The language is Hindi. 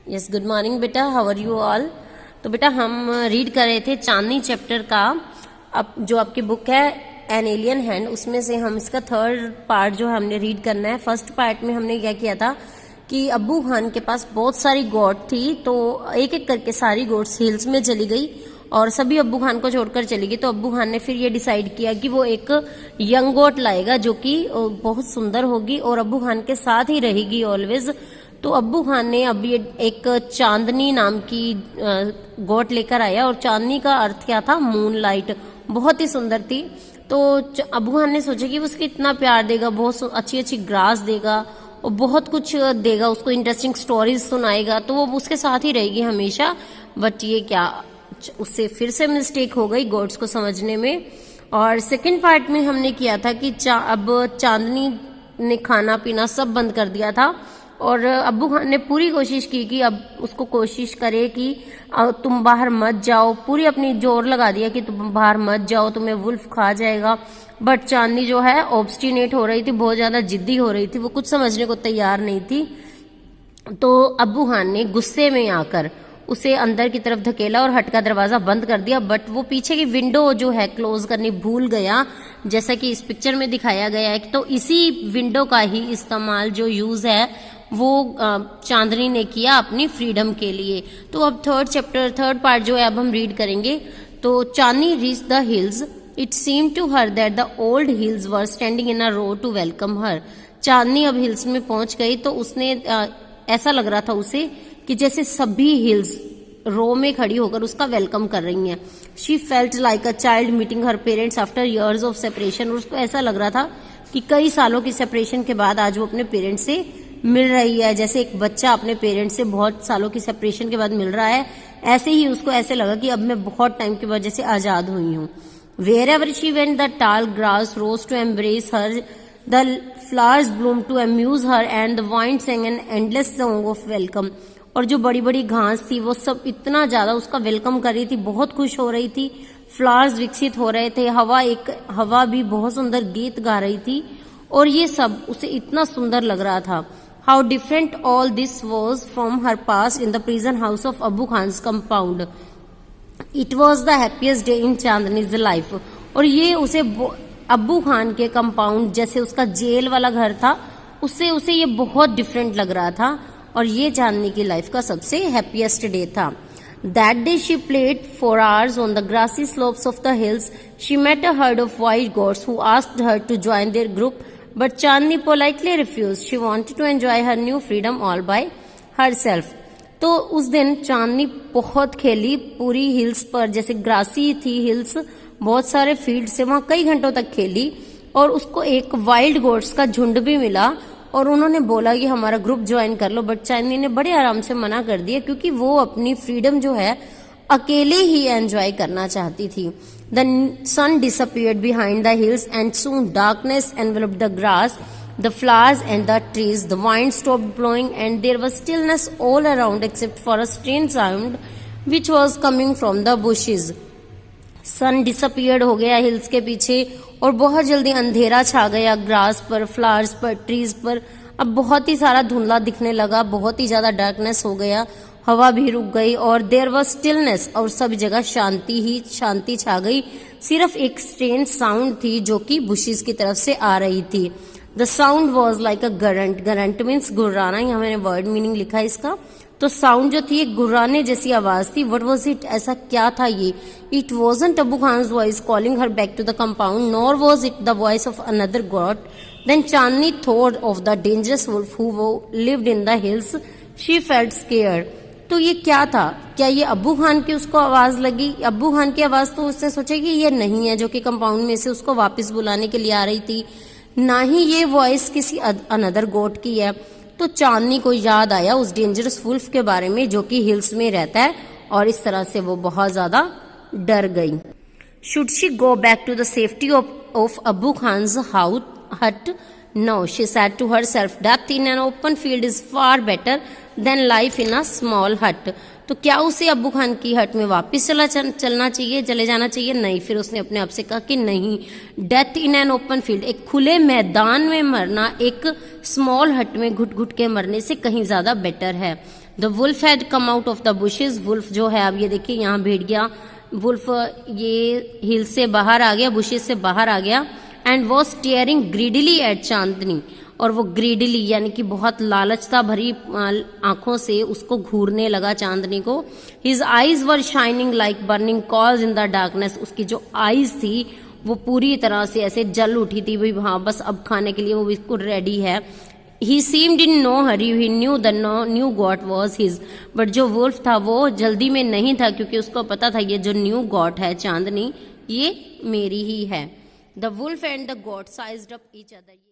यस, गुड मॉर्निंग बेटा, हाउ आर यू ऑल। तो बेटा हम रीड कर रहे थे चांदनी चैप्टर का। अब जो आपकी बुक है एन एलियन हैंड, उसमें से हम इसका थर्ड पार्ट जो है हमने रीड करना है। फर्स्ट पार्ट में हमने क्या किया था कि अब्बू खान के पास बहुत सारी गोट थी, तो एक एक करके सारी गोट्स हिल्स में चली गई और सभी अब्बू खान को छोड़कर चली गई। तो अब्बू खान ने फिर ये डिसाइड किया कि वो एक यंग गोट लाएगा जो कि बहुत सुंदर होगी और अब्बू खान के साथ ही रहेगी ऑलवेज। तो अब्बू खान ने अब ये एक चांदनी नाम की गोट लेकर आया, और चांदनी का अर्थ क्या था? Moon light. बहुत ही सुंदर थी। तो अब्बू खान ने सोचा कि वो उसको इतना प्यार देगा, बहुत अच्छी अच्छी ग्रास देगा और बहुत कुछ देगा, उसको इंटरेस्टिंग स्टोरीज सुनाएगा, तो वो उसके साथ ही रहेगी हमेशा। बट ये क्या, उससे फिर से मिस्टेक हो गई गोट्स को समझने में। और सेकंड पार्ट में हमने किया था कि अब चांदनी ने खाना पीना सब बंद कर दिया था, और अब्बू खान ने पूरी कोशिश की कि अब उसको कोशिश करे कि तुम बाहर मत जाओ, पूरी अपनी जोर लगा दिया कि तुम बाहर मत जाओ, तुम्हें वुल्फ खा जाएगा। बट चांदनी जो है ऑब्स्टिनेट हो रही थी, बहुत ज्यादा जिद्दी हो रही थी, वो कुछ समझने को तैयार नहीं थी। तो अब्बू खान ने गुस्से में आकर उसे अंदर की तरफ धकेला और हट का दरवाजा बंद कर दिया। बट वो पीछे की विंडो जो है क्लोज करनी भूल गया, जैसा कि इस पिक्चर में दिखाया गया है। तो इसी विंडो का ही इस्तेमाल, जो यूज है, वो चांदनी ने किया अपनी फ्रीडम के लिए। तो अब थर्ड पार्ट जो है अब हम रीड करेंगे। तो Chandni reach the hills, it seem to her that the old hills were standing in a row to welcome her. Chandni अब हिल्स में पहुंच गई तो उसने ऐसा लग रहा था उसे कि जैसे सभी हिल्स रो में खड़ी होकर उसका वेलकम कर रही हैं। She felt like a child meeting her parents after years of separation. और उसको ऐसा लग रहा था कि कई सालों की सेपरेशन के बाद आज वो अपने पेरेंट्स से मिल रही है, जैसे एक बच्चा अपने पेरेंट्स से बहुत सालों की सेपरेशन के बाद मिल रहा है। ऐसे ही उसको ऐसे लगा कि अब मैं बहुत टाइम के बाद जैसे आजाद हुई हूँ। Wherever she went, the tall grass rose to embrace her, the flowers bloomed to amuse her, and the wind sang an endless song of welcome. और जो बड़ी बड़ी घास थी वो सब इतना ज्यादा उसका वेलकम कर रही थी, बहुत खुश हो रही थी। फ्लावर्स विकसित हो रहे थे, हवा भी बहुत सुंदर गीत गा रही थी, और ये सब उसे इतना सुंदर लग रहा था। How different all this was from her past in the prison house of Abu Khan compound. It was the happiest day in Chandni's life. और ये उसे अब्बू खान के कंपाउंड, जैसे उसका जेल वाला घर था, उससे उसे ये बहुत डिफरेंट लग रहा था, और ये चांदनी की लाइफ का सबसे हैप्पीएस्ट डे था। That day she played for hours on the grassy slopes of the hills. She met a herd of wild goats who asked her to join their group, but Chandni politely refused. She wanted to enjoy her new freedom all by herself. तो उस दिन चांदनी बहुत खेली पूरी हिल्स पर, जैसे ग्रासी थी हिल्स, बहुत सारे फील्ड से, वहां कई घंटों तक खेली। और उसको एक वाइल्ड गोट्स का झुंड भी मिला, और उन्होंने बोला कि हमारा ग्रुप ज्वाइन कर लो, बट चांदनी ने बड़े आराम से मना कर दिया, क्योंकि वो अपनी फ्रीडम जो है अकेले ही एंजॉय करना चाहती थी। The sun disappeared behind the hills and soon darkness enveloped the grass, the flowers and the trees, the wind stopped blowing, and there was stillness all around except for a strange sound which was coming from the bushes. Sun disappeared हो गया हिल्स के पीछे, और बहुत जल्दी अंधेरा छा गया ग्रास पर, फ्लावर्स पर, ट्रीज पर। अब बहुत ही सारा धुंधला दिखने लगा, बहुत ही ज्यादा डार्कनेस हो गया, हवा भी रुक गई, और देयर वाज स्टिलनेस, और सब जगह शांति छा गई। सिर्फ एक स्ट्रेंज साउंड थी जो कि बुशेस की तरफ से आ रही थी। The sound was like a growl. Growl means गुर्राना, यहाँ मैंने वर्ड मीनिंग लिखा है इसका। तो साउंड जो थी एक गुर्राने जैसी आवाज थी। What was it? ऐसा क्या था ये? It wasn't Abu Khan's voice calling her back to the compound, nor was it the voice of another goat. Then Chandni thought of the dangerous wolf who lived in the hills. She felt scared. तो ये क्या था? क्या ये अब्बू खान की उसको आवाज लगी? अब्बू खान की आवाज तो उसने सोचा कि ये नहीं है, जो कि कंपाउंड में से उसको वापस बुलाने के लिए आ रही थी, ना ही ये वॉइस किसी अनदर गोट की है। तो चांदनी को याद आया उस डेंजरस वुल्फ के बारे में जो कि हिल्स में रहता है, और इस तरह से वो बहुत ज्यादा डर गई। Should she go back to the safety of Abu Khan's hut? No, she said to herself, death in an open field is far better than life in a small hut. तो क्या उसे अब्बू खान की हट में वापस चले जाना चाहिए? नहीं। फिर उसने अपने आप से कहा कि नहीं, death in an open field, एक खुले मैदान में मरना एक स्मॉल हट में घुट घुट के मरने से कहीं ज्यादा बेटर है। The wolf had come out of the bushes, wolf जो है, अब ये देखिए यहाँ भेड़िया, वुल्फ ये हिल से बाहर आ गया, बुशेस से बाहर आ गया, and was staring greedily at Chandni, और वो ग्रीडली यानी कि बहुत लालचता भरी आंखों से उसको घूरने लगा चांदनी को। His eyes were shining like burning calls in the darkness, उसकी जो आईज थी वो पूरी तरह से ऐसे जल उठी थी, भाई हाँ बस अब खाने के लिए वो बिल्कुल रेडी है। He seemed in no hurry, he knew the new goat was his, but जो वुल्फ था वो जल्दी में नहीं था, क्योंकि उसको पता था ये जो न्यू गॉड है चांदनी, ये मेरी ही है। The wolf and the goat sized up each other.